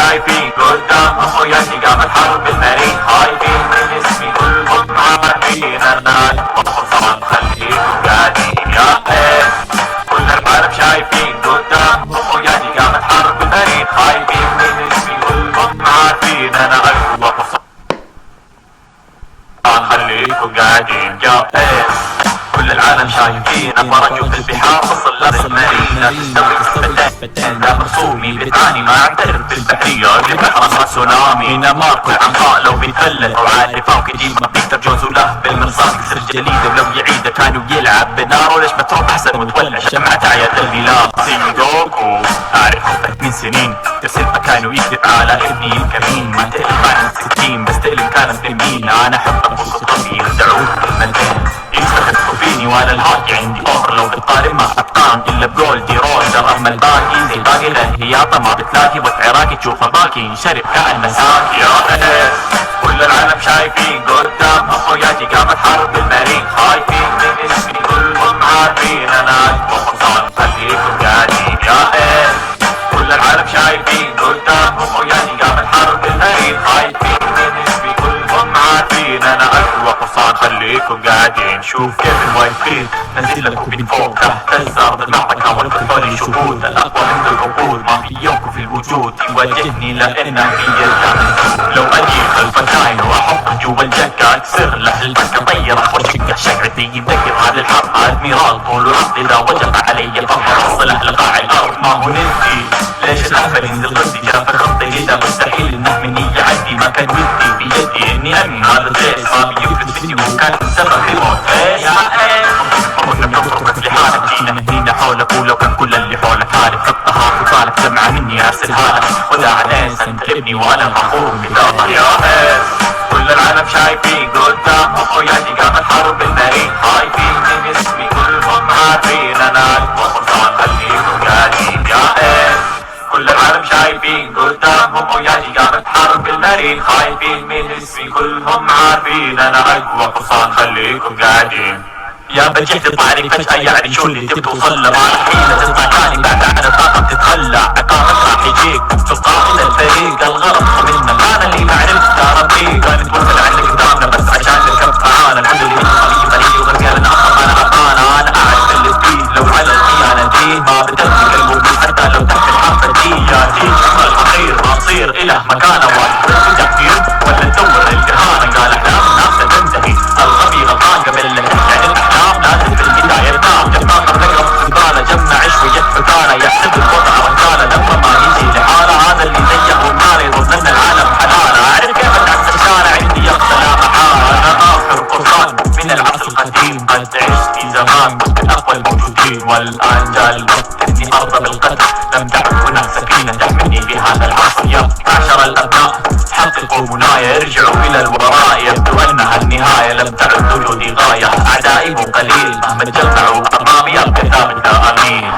شايفين قدام اخوياتي قامت حرب المريخ، خايفين من اسمي كلهم عارفين انا الفرصان خليكم قاعدين يا ايه. كل العالم شايفين قدام اخوياتي قامت حرب المريخ، خايفين من اسمي كلهم عارفين انا اقوى فرصان خليكم قاعدين يا ايه. كل العالم شايفين ابرجوا في البحار وصل للمارينا تستوي فتان لا مرسومي بتعاني ما اعترف بالبحرية البحر تسونامي نمار كل عنقاء لو بيتفلت وعارف فوق يجيب ما بيقدر جوزه له بالمرصاد يكسر جليده ولو يعيده كانوا يلعب بنار وليش ما تروح احسن وتولع شمعة عياد الميلاد سينجوكو اعرف حبك من سنين ترسلها كانوا يكذب على ابني الكريم ما تقلب عن 60 بس تقلب كانت بمين انا حبك وخطبي يخدعوك بالملبين يستخدموا فيني وانا الهاكي عندي اوفر لو بتقارن ما اتقان الا بجولدي روجر اما الباقي زي الباقي الهياطة ما بتلاقي بس عراقي تشوفه باكي ينشرب كائن مساكي يا ايه. كل العالم شايفين قدام اخوياتي قامت حرب المريخ، خايفين من اسمي كلهم عارفين انا اكبر فرصان خليكم قاعدين يا ايه. كل العالم شايفين قدام اخوياتي قامت حرب المريخ، خايفين من اسمي كلهم عارفين انا اقوى فرصان خليكم قاعدين. شوف كيف الوايفين نزل لكم من فوق تحت الارض المعركة والقتال شهود الاقوى من العقول ما في يومكم في الوجود يواجهني لانه هي الجنة. لو اجي خلف الكاين واحطه جوا الجكة اكسر له البكة طيره واشقه شقعتي يذكر هذا الحرب ادميرال طول العقد اذا وجب علي الفخر وصله لقاع الارض ما هو ننتي ليش الهبل ينزل ضدي جاب خطي كذا مستحيل انه مني يعدي ما كان ودي بيدي اني امن هذا الجيش ما بيفلت فيني وكان سبب الموت يا ايه. كنا بنضربك لحالك جينا هنا حولك ولو كان كل اللي حولك عارف خطها وطالك سمعة مني ارسلها لك ودا عليه انت ابني وانا مغفور بداها يا ايه. كل العالم شايفين قدام اخوياتي قامت حرب المريخ، خايفين من اسمي كلهم عارفين انا اكبر فرصان خليكم قاعدين يا ايه. كل العالم شايفين قدامهم وياجي قامت حرب المريخ، خايفين من اسمي كلهم عارفين انا اقوى فرصان خليكم قاعدين. يا بجيت تطلعني فجأة يعني شو اللي تبي توصل له ما حيلة تطلع تاني بعد عن الطاقم تتخلى عقابك راح يجيك تقاتل الفريق الغلط من المكان اللي ما عرفت ربي كانت توصل عندك قدامنا بس عشان نركب معانا الحمد لله خليه وغيرنا اصلا انا ابانا انا اعرف اللي فيه لو على الخيانة دي ما بتدرك الموبيل حتى لو تحت الحافة دي يا جيل شمال خطير ما تصير اله مكانه واحد تكفير ولا تدور الجهانة قال احلام ناسا تنتهي الغبي غلطان قبل اللي يعني الاحلام لازم في البداية يرتاح جمع تقرب زبالة جمع شوية حكانة يحسب الوضع ركانة لما ما يجي لحالة هذا اللي زيه ونار يظن ان العالم حلالة اعرف كيف تعكس الشارع عندي يقصى لا محالة انا اخر قرصان من العصر القديم قد عشت في زمان من اقوى الموجودين والان جاء الوقت اني ارضى بالقدر لم تعد هناك سكينة تحميني بهذا العصر يا معشر الابناء حققوا منايا ارجعوا الى الوراء يبدو انها النهاية لم تعد وجودي غاية اعدائي مو قليل مهما تجمعوا امامي ابقى ثابت امين.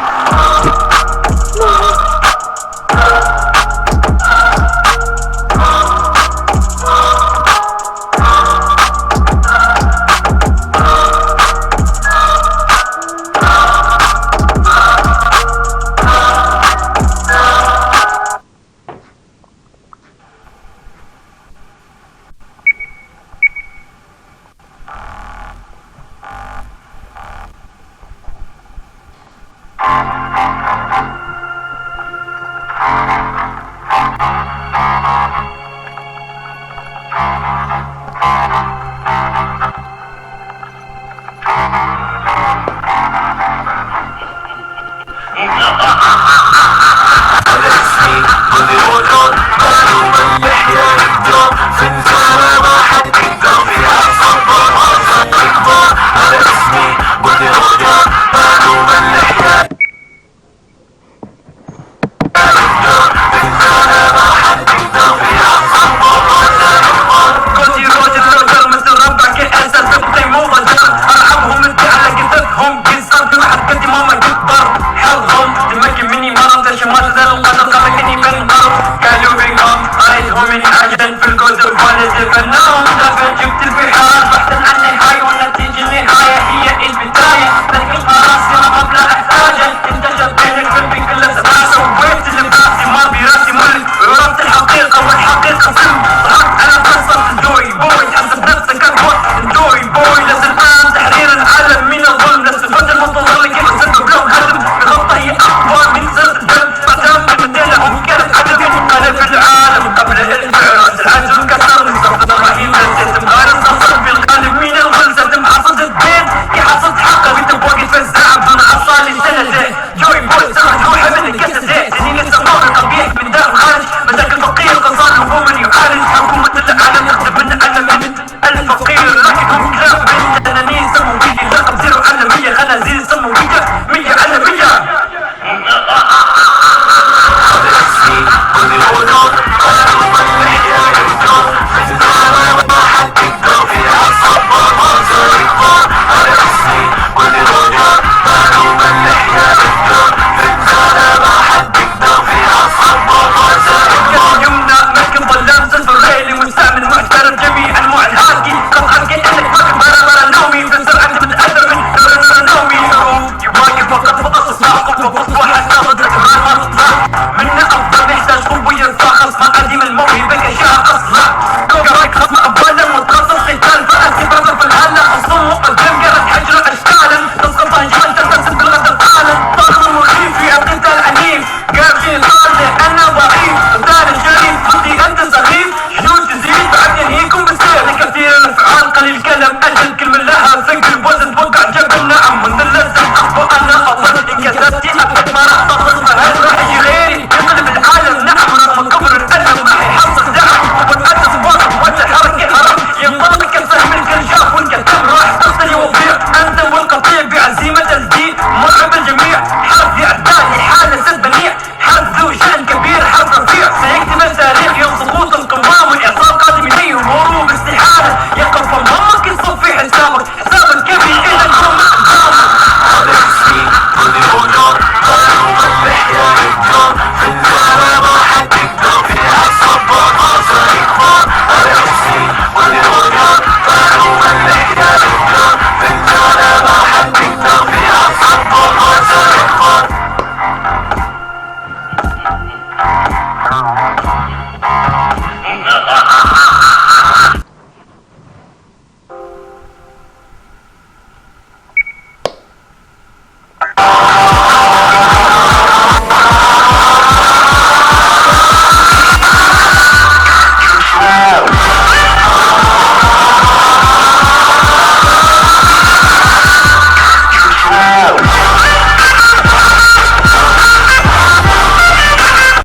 Thank you.